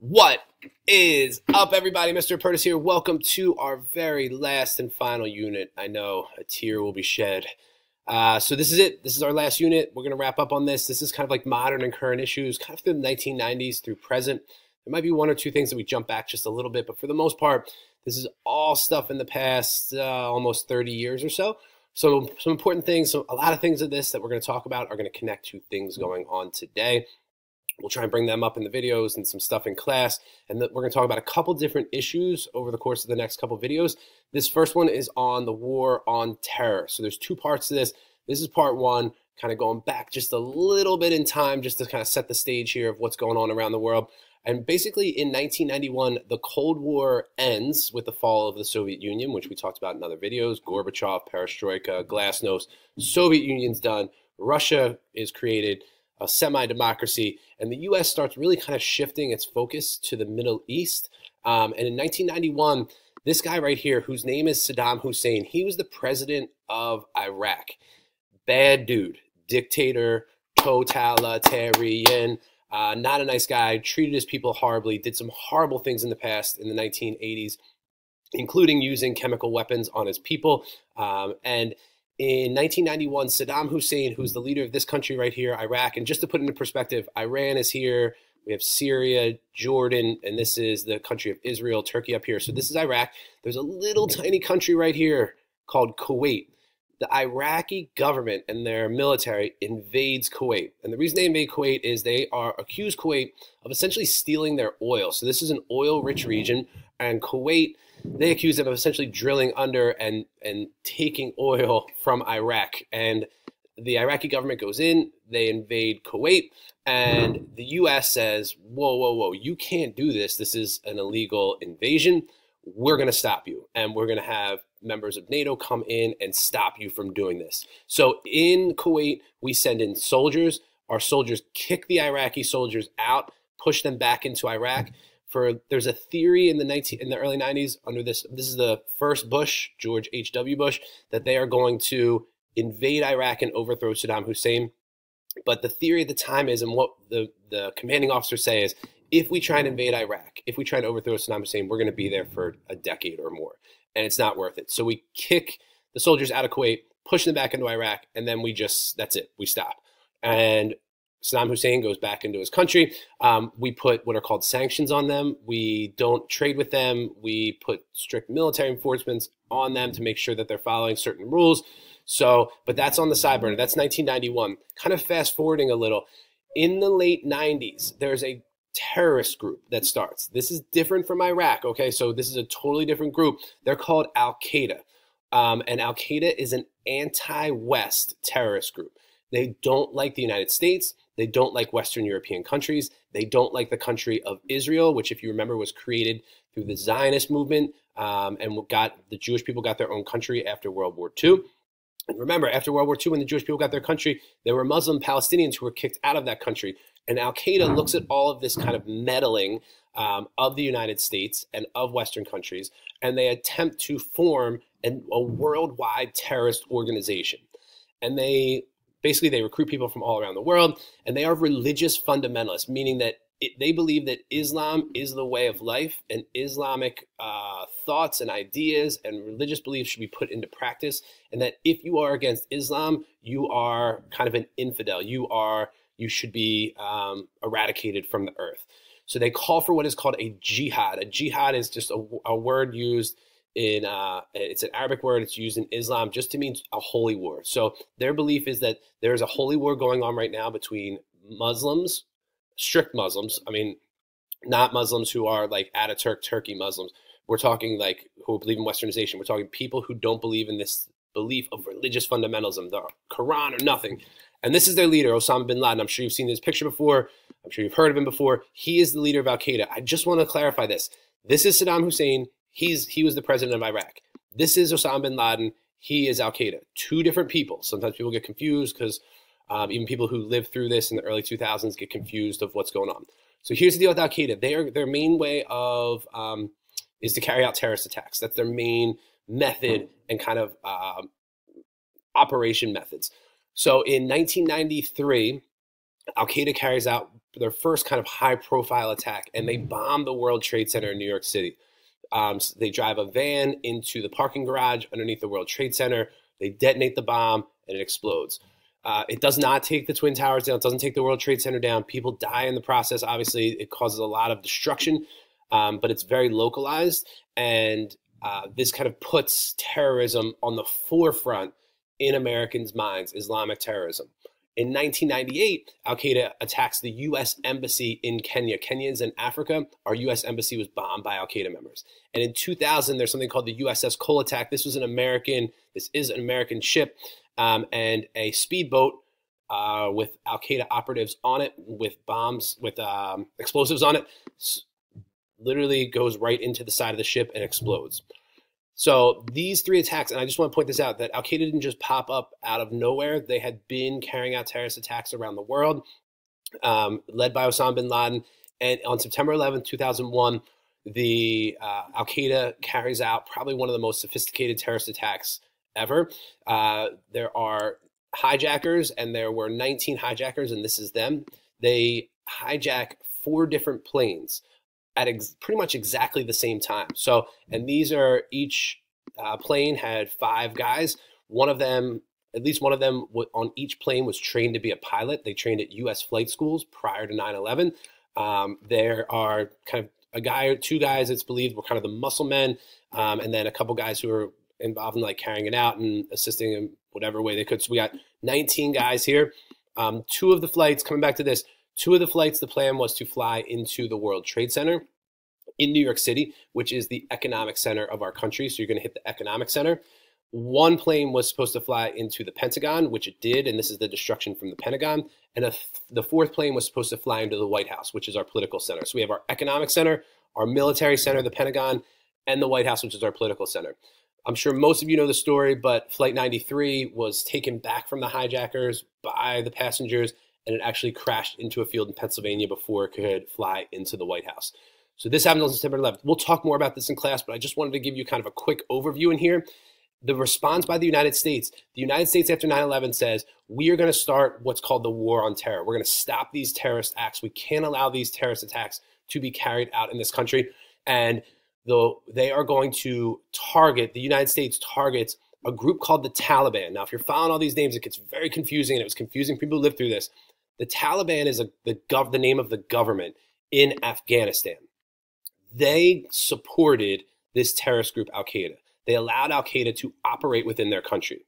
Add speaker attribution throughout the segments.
Speaker 1: What is up, everybody? Mr. Purtis here. Welcome to our very last and final unit. I know a tear will be shed. So this is it. This is our last unit. We're going to wrap up on this. This is kind of like modern and current issues, kind of through the 1990s through present. There might be one or two things that we jump back just a little bit, but for the most part, this is all stuff in the past almost 30 years or so. So some important things, so a lot of things of this that we're going to talk about are going to connect to things going on today. We'll try and bring them up in the videos and some stuff in class. And we're going to talk about a couple different issues over the course of the next couple videos. This first one is on the war on terror. So there's two parts to this. This is part one, kind of going back just a little bit in time, just to kind of set the stage here of what's going on around the world. And basically in 1991, the Cold War ends with the fall of the Soviet Union, which we talked about in other videos. Gorbachev, Perestroika, Glasnost, Soviet Union's done. Russia is created, a semi-democracy, and the U.S. starts really kind of shifting its focus to the Middle East. And in 1991, this guy right here, whose name is Saddam Hussein, he was the president of Iraq. Bad dude, dictator, totalitarian, not a nice guy, treated his people horribly, did some horrible things in the past in the 1980s, including using chemical weapons on his people. And in 1991, Saddam Hussein, who's the leader of this country right here, Iraq, and just to put it into perspective, Iran is here, we have Syria, Jordan, and this is the country of Israel, Turkey up here. So this is Iraq. There's a little tiny country right here called Kuwait. The Iraqi government and their military invades Kuwait. And the reason they invade Kuwait is they are accused Kuwait of essentially stealing their oil. So this is an oil-rich region, and Kuwait, they accuse them of essentially drilling under and taking oil from Iraq. And the Iraqi government goes in, they invade Kuwait, and the U.S. says, whoa, whoa, whoa, you can't do this. This is an illegal invasion. We're going to stop you, and we're going to have members of NATO come in and stop you from doing this. So in Kuwait, we send in soldiers. Our soldiers kick the Iraqi soldiers out, push them back into Iraq. There's a theory in the early 90s under this is the first Bush, George H.W. Bush, that they are going to invade Iraq and overthrow Saddam Hussein. But the theory at the time is, and what the commanding officers say is, if we try and invade Iraq, if we try to overthrow Saddam Hussein, we're going to be there for a decade or more, and it's not worth it. So we kick the soldiers out of Kuwait, push them back into Iraq, and then that's it, we stop. And Saddam Hussein goes back into his country. We put what are called sanctions on them. We don't trade with them. We put strict military enforcements on them to make sure that they're following certain rules. So, but that's on the side burner. That's 1991. Kind of fast forwarding a little. In the late 90s, there's a terrorist group that starts. This is different from Iraq, okay? So this is a totally different group. They're called Al-Qaeda. And Al-Qaeda is an anti-West terrorist group. They don't like the United States. They don't like Western European countries. They don't like the country of Israel, which, if you remember, was created through the Zionist movement, and the Jewish people got their own country after World War II. And remember, after World War II, when the Jewish people got their country, there were Muslim Palestinians who were kicked out of that country. And Al-Qaeda looks at all of this kind of meddling of the United States and of Western countries, and they attempt to form a worldwide terrorist organization. And they recruit people from all around the world, and they are religious fundamentalists, meaning that they believe that Islam is the way of life, and Islamic thoughts and ideas and religious beliefs should be put into practice, and that if you are against Islam, you are kind of an infidel. You should be eradicated from the earth. So they call for what is called a jihad. A jihad is just a word used in, it's an Arabic word. It's used in Islam just to mean a holy war. So their belief is that there's a holy war going on right now between Muslims, strict Muslims. I mean, not Muslims who are like Ataturk, Turkey Muslims. We're talking like who believe in Westernization. We're talking people who don't believe in this belief of religious fundamentalism, the Quran or nothing. And this is their leader, Osama bin Laden. I'm sure you've seen his picture before. I'm sure you've heard of him before. He is the leader of Al-Qaeda. I just want to clarify this. This is Saddam Hussein. He was the president of Iraq. This is Osama bin Laden. He is Al-Qaeda. Two different people. Sometimes people get confused because even people who lived through this in the early 2000s get confused of what's going on. So here's the deal with Al-Qaeda. Their main way of is to carry out terrorist attacks. That's their main method and kind of operation methods. So in 1993, Al-Qaeda carries out their first kind of high profile attack, and they bombed the World Trade Center in New York City. So they drive a van into the parking garage underneath the World Trade Center. They detonate the bomb, and it explodes. It does not take the Twin Towers down. It doesn't take the World Trade Center down. People die in the process. Obviously, it causes a lot of destruction, but it's very localized. And this kind of puts terrorism on the forefront in Americans' minds, Islamic terrorism. In 1998, Al-Qaeda attacks the U.S. Embassy in Kenya. Kenya is in Africa. Our U.S. Embassy was bombed by Al-Qaeda members. And in 2000, there's something called the USS Cole attack. This is an American ship and a speedboat with Al-Qaeda operatives on it, with bombs, with explosives on it, literally goes right into the side of the ship and explodes. So these three attacks, and I just want to point this out, that Al-Qaeda didn't just pop up out of nowhere. They had been carrying out terrorist attacks around the world, led by Osama bin Laden. And on September 11th, 2001, the Al-Qaeda carries out probably one of the most sophisticated terrorist attacks ever. There are hijackers, and there were 19 hijackers, and this is them. They hijack 4 different planes at pretty much exactly the same time. So, and these are each plane had 5 guys. One of them, at least one of them on each plane was trained to be a pilot. They trained at U.S. flight schools prior to 9/11. There are kind of a guy or 2 guys it's believed were kind of the muscle men, and then a couple guys who were involved in like carrying it out and assisting in whatever way they could. So we got 19 guys here. 2 of the flights, coming back to this, 2 of the flights, the plan was to fly into the World Trade Center in New York City, which is the economic center of our country. So you're going to hit the economic center. 1 plane was supposed to fly into the Pentagon, which it did, and this is the destruction from the Pentagon. And the 4th plane was supposed to fly into the White House, which is our political center. So we have our economic center, our military center, the Pentagon, and the White House, which is our political center. I'm sure most of you know the story, but Flight 93 was taken back from the hijackers by the passengers, and it actually crashed into a field in Pennsylvania before it could fly into the White House. So this happened on September 11th. We'll talk more about this in class, but I just wanted to give you kind of a quick overview in here. The response by the United States after 9/11 says, we are going to start what's called the war on terror. We're going to stop these terrorist acts. We can't allow these terrorist attacks to be carried out in this country. And they are going to target, the United States targets a group called the Taliban. Now, if you're following all these names, it gets very confusing, and it was confusing people who lived through this. The Taliban is the name of the government in Afghanistan. They supported this terrorist group, Al-Qaeda. They allowed Al-Qaeda to operate within their country.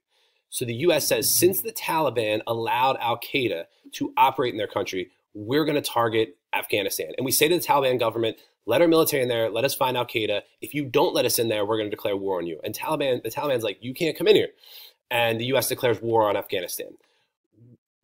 Speaker 1: So the U.S. says, since the Taliban allowed Al-Qaeda to operate in their country, we're going to target Afghanistan. And we say to the Taliban government, let our military in there, let us find Al-Qaeda. If you don't let us in there, we're going to declare war on you. And the Taliban's like, you can't come in here. And the U.S. declares war on Afghanistan.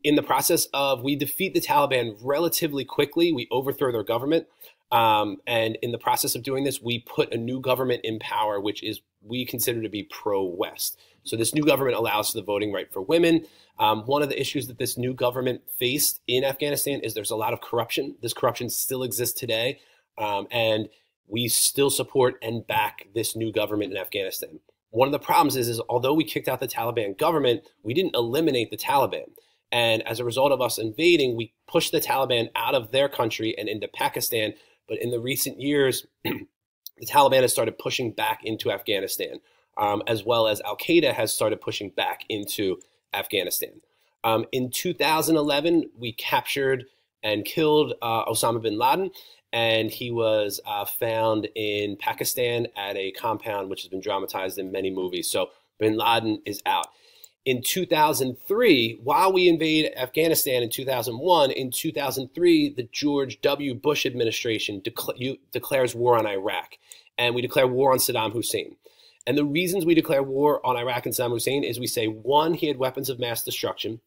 Speaker 1: In the process of, we defeat the Taliban relatively quickly. We overthrow their government. And in the process of doing this, we put a new government in power, which is we consider to be pro-West. So this new government allows for the voting right for women. One of the issues that this new government faced in Afghanistan is there's a lot of corruption. This corruption still exists today. And we still support and back this new government in Afghanistan. One of the problems is although we kicked out the Taliban government, we didn't eliminate the Taliban. And as a result of us invading, we pushed the Taliban out of their country and into Pakistan. But in the recent years, the Taliban has started pushing back into Afghanistan, as well as Al-Qaeda has started pushing back into Afghanistan. In 2011, we captured and killed Osama bin Laden, and he was found in Pakistan at a compound which has been dramatized in many movies. So bin Laden is out. In 2003, while we invade Afghanistan in 2001, in 2003, the George W. Bush administration declares war on Iraq, and we declare war on Saddam Hussein. And the reasons we declare war on Iraq and Saddam Hussein is we say, 1, he had weapons of mass destruction,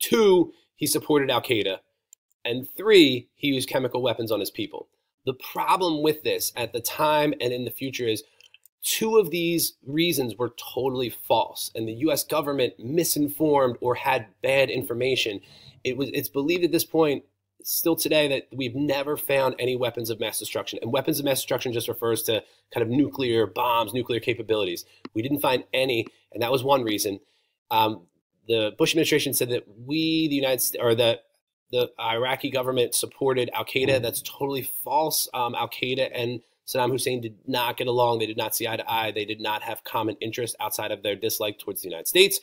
Speaker 1: 2, he supported Al-Qaeda, and 3, he used chemical weapons on his people. The problem with this at the time and in the future is 2 of these reasons were totally false, and the U.S. government misinformed or had bad information. It's believed at this point, still today, that we've never found any weapons of mass destruction. And weapons of mass destruction just refers to kind of nuclear bombs, nuclear capabilities. We didn't find any, and that was one reason. The Bush administration said that the the Iraqi government supported Al-Qaeda. That's totally false. Al-Qaeda and Saddam Hussein did not get along. They did not see eye to eye. They did not have common interest outside of their dislike towards the United States.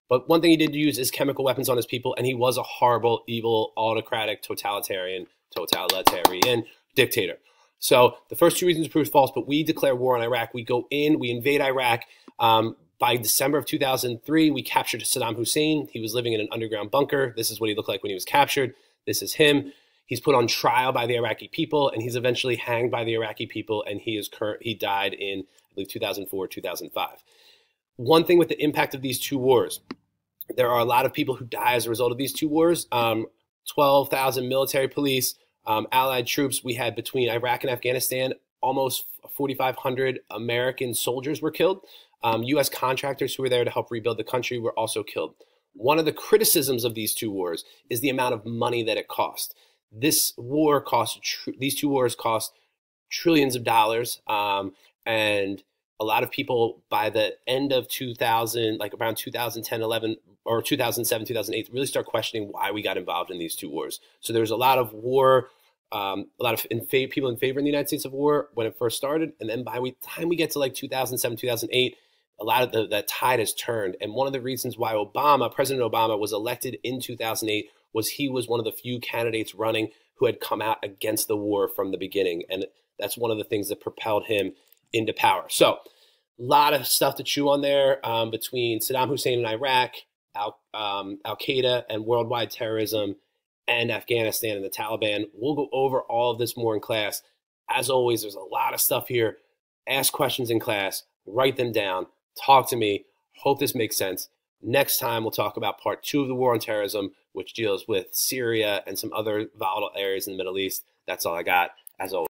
Speaker 1: But one thing he did use is chemical weapons on his people, and he was a horrible, evil, autocratic, totalitarian dictator. So the first two reasons proved false, but we declare war on Iraq. We go in, we invade Iraq. By December of 2003, we captured Saddam Hussein. He was living in an underground bunker. This is what he looked like when he was captured. This is him. He's put on trial by the Iraqi people, and he's eventually hanged by the Iraqi people, and he died in, I believe, 2004, 2005. One thing with the impact of these two wars, there are a lot of people who die as a result of these two wars. 12,000 military police, allied troops. We had between Iraq and Afghanistan, almost 4,500 American soldiers were killed. U.S. contractors who were there to help rebuild the country were also killed. One of the criticisms of these two wars is the amount of money that it cost. These two wars cost trillions of dollars, and a lot of people by the end of 2000, like around 2010, 11, or 2007, 2008, really start questioning why we got involved in these two wars. So there's a lot of war, a lot of people in favor in the United States of war when it first started, and then by the time we get to like 2007, 2008, a lot of that tide has turned. And one of the reasons why President Obama was elected in 2008 was he was one of the few candidates running who had come out against the war from the beginning. And that's one of the things that propelled him into power. So a lot of stuff to chew on there between Saddam Hussein and Iraq, Al-Qaeda and worldwide terrorism, and Afghanistan and the Taliban. We'll go over all of this more in class. As always, there's a lot of stuff here. Ask questions in class, write them down, talk to me. Hope this makes sense. Next time, we'll talk about part 2 of the war on terrorism, which deals with Syria and some other volatile areas in the Middle East. That's all I got, as always.